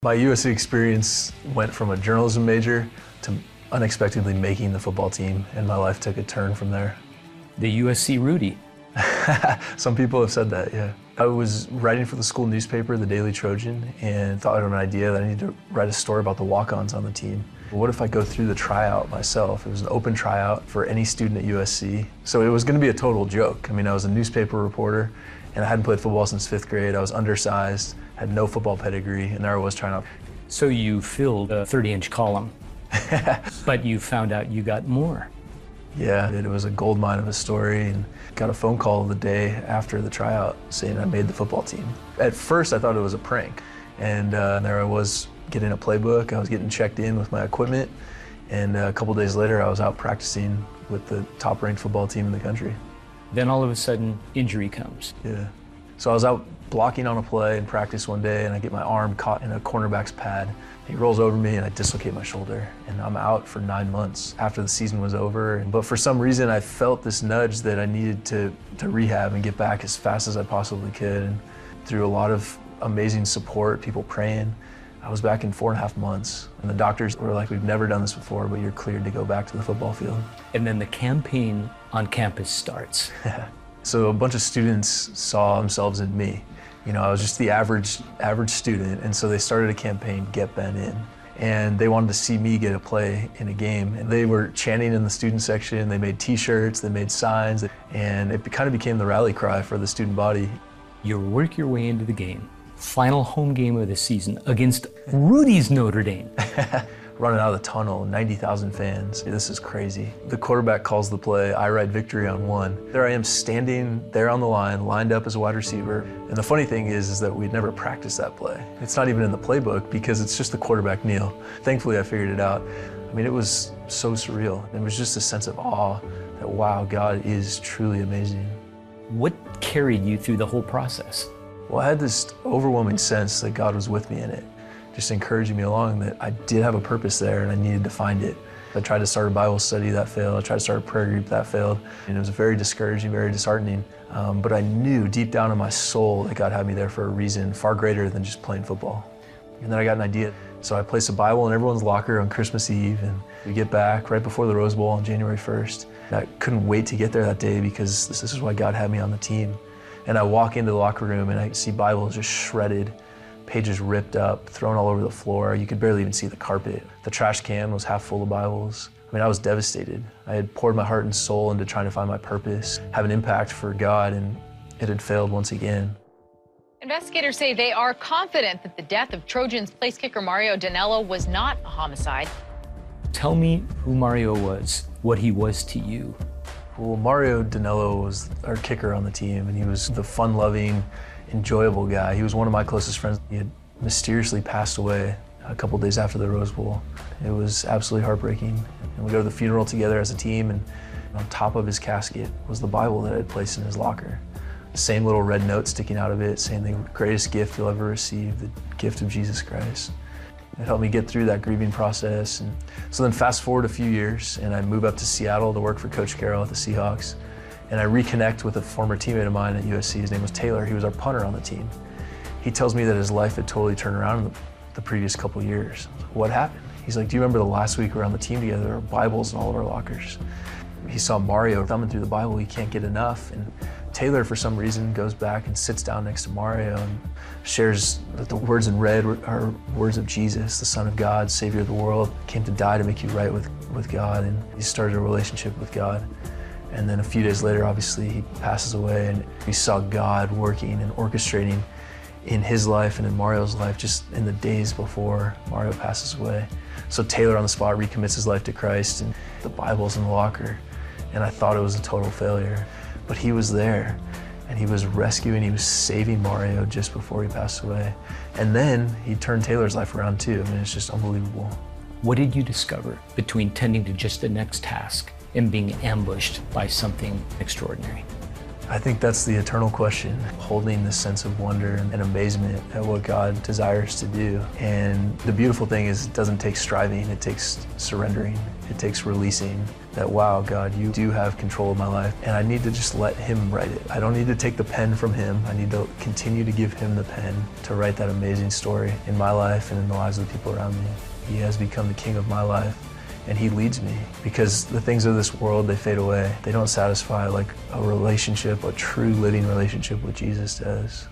My USC experience went from a journalism major to unexpectedly making the football team, and my life took a turn from there. The USC Rudy. Some people have said that, yeah. I was writing for the school newspaper, the Daily Trojan, and thought of an idea that I needed to write a story about the walk-ons on the team. What if I go through the tryout myself? It was an open tryout for any student at USC. So it was going to be a total joke. I mean, I was a newspaper reporter, and I hadn't played football since 5th grade. I was undersized, had no football pedigree, and there I was trying out. So you filled a 30-inch column, but you found out you got more. Yeah, it was a goldmine of a story, and got a phone call the day after the tryout saying I made the football team. At first, I thought it was a prank, and there I was getting a playbook. I was getting checked in with my equipment, and a couple days later, I was out practicing with the top-ranked football team in the country. Then all of a sudden, injury comes. Yeah. So I was out blocking on a play in practice one day, and I get my arm caught in a cornerback's pad. He rolls over me, and I dislocate my shoulder, and I'm out for 9 months after the season was over. But for some reason, I felt this nudge that I needed to rehab and get back as fast as I possibly could. And through a lot of amazing support, people praying, I was back in 4.5 months. And the doctors were like, "We've never done this before, but you're cleared to go back to the football field." And then the campaign on campus starts. So a bunch of students saw themselves in me. You know, I was just the average student, and so they started a campaign, Get Ben In. And they wanted to see me get a play in a game. And they were chanting in the student section, they made t-shirts, they made signs, and it kind of became the rally cry for the student body. You work your way into the game. Final home game of the season against Rudy's Notre Dame. Running out of the tunnel, 90,000 fans. This is crazy. The quarterback calls the play, I write victory on one. There I am standing there on the line, lined up as a wide receiver. And the funny thing is that we'd never practiced that play. It's not even in the playbook because it's just the quarterback kneel. Thankfully, I figured it out. I mean, it was so surreal. It was just a sense of awe that, wow, God is truly amazing. What carried you through the whole process? Well, I had this overwhelming sense that God was with me in it, just encouraging me along that I did have a purpose there and I needed to find it. I tried to start a Bible study, that failed. I tried to start a prayer group, that failed. And it was very discouraging, very disheartening. But I knew deep down in my soul that God had me there for a reason far greater than just playing football. And then I got an idea. So I placed a Bible in everyone's locker on Christmas Eve, and we get back right before the Rose Bowl on January 1st. And I couldn't wait to get there that day because this is why God had me on the team. And I walk into the locker room and I see Bibles just shredded, pages ripped up, thrown all over the floor. You could barely even see the carpet. The trash can was half full of Bibles. I mean, I was devastated. I had poured my heart and soul into trying to find my purpose, have an impact for God, and it had failed once again. Investigators say they are confident that the death of Trojans place kicker Mario Danello was not a homicide. Tell me who Mario was, what he was to you. Well, Mario Danello was our kicker on the team, and he was the fun-loving, enjoyable guy. He was one of my closest friends. He had mysteriously passed away a couple days after the Rose Bowl. It was absolutely heartbreaking. And we go to the funeral together as a team, and on top of his casket was the Bible that I had placed in his locker. The same little red note sticking out of it saying the greatest gift you'll ever receive, the gift of Jesus Christ. It helped me get through that grieving process. And so then fast forward a few years, and I move up to Seattle to work for Coach Carroll at the Seahawks. And I reconnect with a former teammate of mine at USC. His name was Taylor. He was our punter on the team. He tells me that his life had totally turned around in the previous couple years. What happened? He's like, do you remember the last week we were on the team together? There were Bibles in all of our lockers. He saw Mario thumbing through the Bible. He can't get enough. And Taylor, for some reason, goes back and sits down next to Mario and shares that the words in red are words of Jesus, the Son of God, Savior of the world, came to die to make you right with God. And he started a relationship with God. And then a few days later, obviously, he passes away, and we saw God working and orchestrating in his life and in Mario's life just in the days before Mario passes away. So Taylor on the spot recommits his life to Christ, and the Bible's in the locker. And I thought it was a total failure. But he was there, and he was rescuing, he was saving Mario just before he passed away. And then he turned Taylor's life around too. I mean, it's just unbelievable. What did you discover between tending to just the next task and being ambushed by something extraordinary? I think that's the eternal question, holding this sense of wonder and amazement at what God desires to do. And the beautiful thing is it doesn't take striving, it takes surrendering, it takes releasing. that, wow, God, you do have control of my life, and I need to just let him write it. I don't need to take the pen from him. I need to continue to give him the pen to write that amazing story in my life and in the lives of the people around me. He has become the king of my life, and he leads me, because the things of this world, they fade away. They don't satisfy like a relationship, a true living relationship with Jesus does.